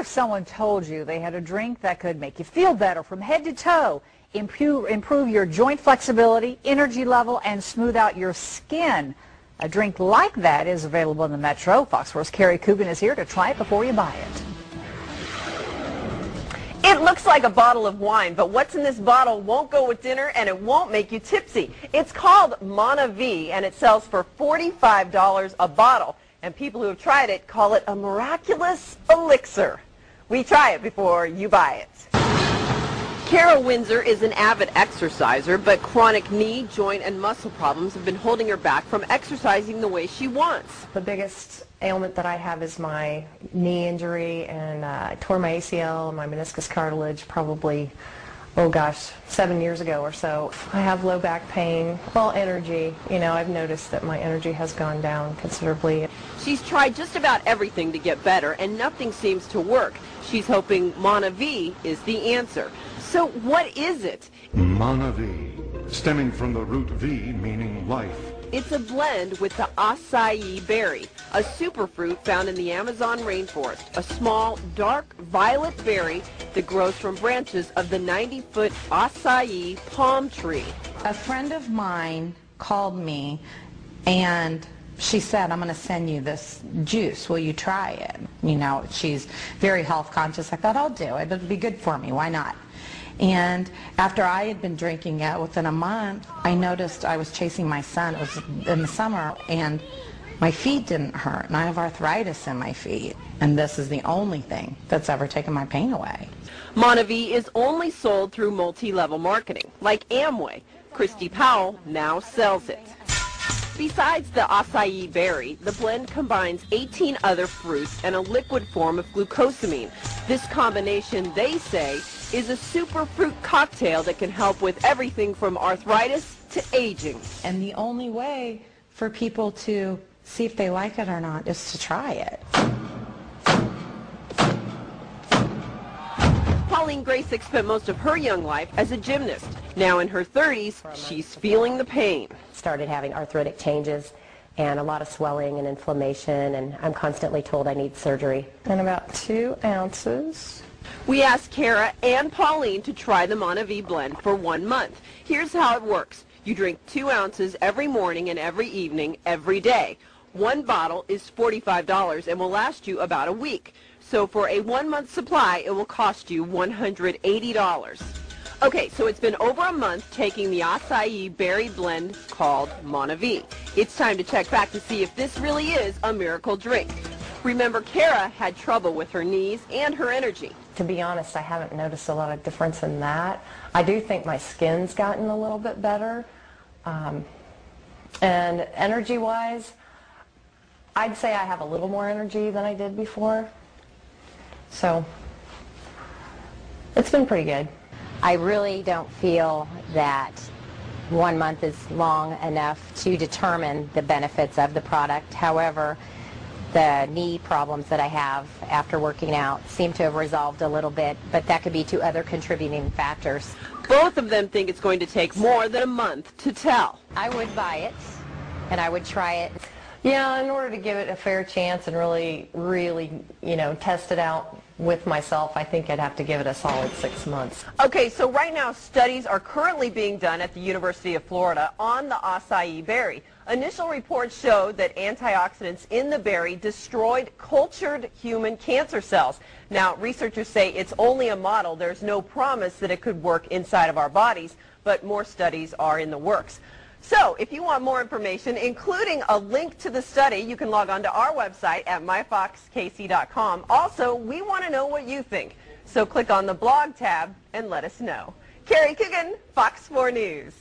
if someone told you they had a drink that could make you feel better from head to toe, improve your joint flexibility, energy level, and smooth out your skin? A drink like that is available in the Metro. Fox 4's Carrie Coogan is here to try it before you buy it. It looks like a bottle of wine, but what's in this bottle won't go with dinner and it won't make you tipsy. It's called Mana-V and it sells for $45 a bottle. And people who have tried it call it a miraculous elixir. We try it before you buy it. Kara Windsor is an avid exerciser, but chronic knee, joint, and muscle problems have been holding her back from exercising the way she wants. The biggest ailment that I have is my knee injury, and I tore my ACL and my meniscus cartilage probably, 7 years ago or so. I have low back pain, well, energy. You know, I've noticed that my energy has gone down considerably. She's tried just about everything to get better, and nothing seems to work. She's hoping Mana-V is the answer. So what is it? Mana-V, stemming from the root V meaning life. It's a blend with the acai berry, a superfruit found in the Amazon rainforest, a small, dark violet berry that grows from branches of the 90-foot acai palm tree. A friend of mine called me and she said, I'm going to send you this juice. Will you try it? You know, she's very health conscious. I thought, I'll do it. It'll be good for me. Why not? And after I had been drinking it, within a month, I noticed I was chasing my son. It was in the summer, and my feet didn't hurt. And I have arthritis in my feet. And this is the only thing that's ever taken my pain away. Mana-V is only sold through multi-level marketing, like Amway. Christy Powell now sells it. Besides the acai berry, the blend combines 18 other fruits and a liquid form of glucosamine. This combination, they say, is a superfruit cocktail that can help with everything from arthritis to aging. And the only way for people to see if they like it or not is to try it. Pauline Graysick spent most of her young life as a gymnast. Now in her 30s, she's feeling the pain. Started having arthritic changes and a lot of swelling and inflammation, and I'm constantly told I need surgery. And about 2 ounces. We asked Kara and Pauline to try the Mana-V blend for 1 month. Here's how it works. You drink 2 ounces every morning and every evening, every day. 1 bottle is $45 and will last you about a week. So for a 1-month supply, it will cost you $180. Okay, so it's been over a month taking the acai berry blend called Mana-V. It's time to check back to see if this really is a miracle drink. Remember, Kara had trouble with her knees and her energy. To be honest, I haven't noticed a lot of difference in that. I do think my skin's gotten a little bit better. And energy-wise, I'd say I have a little more energy than I did before. So, it's been pretty good. I really don't feel that 1 month is long enough to determine the benefits of the product. However, the knee problems that I have after working out seem to have resolved a little bit, but that could be to other contributing factors. Both of them think it's going to take more than a month to tell. I would buy it, and I would try it. Yeah, in order to give it a fair chance and really, you know, test it out with myself, I think I'd have to give it a solid 6 months. Okay, so right now studies are currently being done at the University of Florida on the acai berry. Initial reports showed that antioxidants in the berry destroyed cultured human cancer cells. Now, researchers say it's only a model. There's no promise that it could work inside of our bodies, but more studies are in the works. So, if you want more information, including a link to the study, you can log on to our website at myfoxkc.com. Also, we want to know what you think. So click on the blog tab and let us know. Carrie Coogan, Fox 4 News.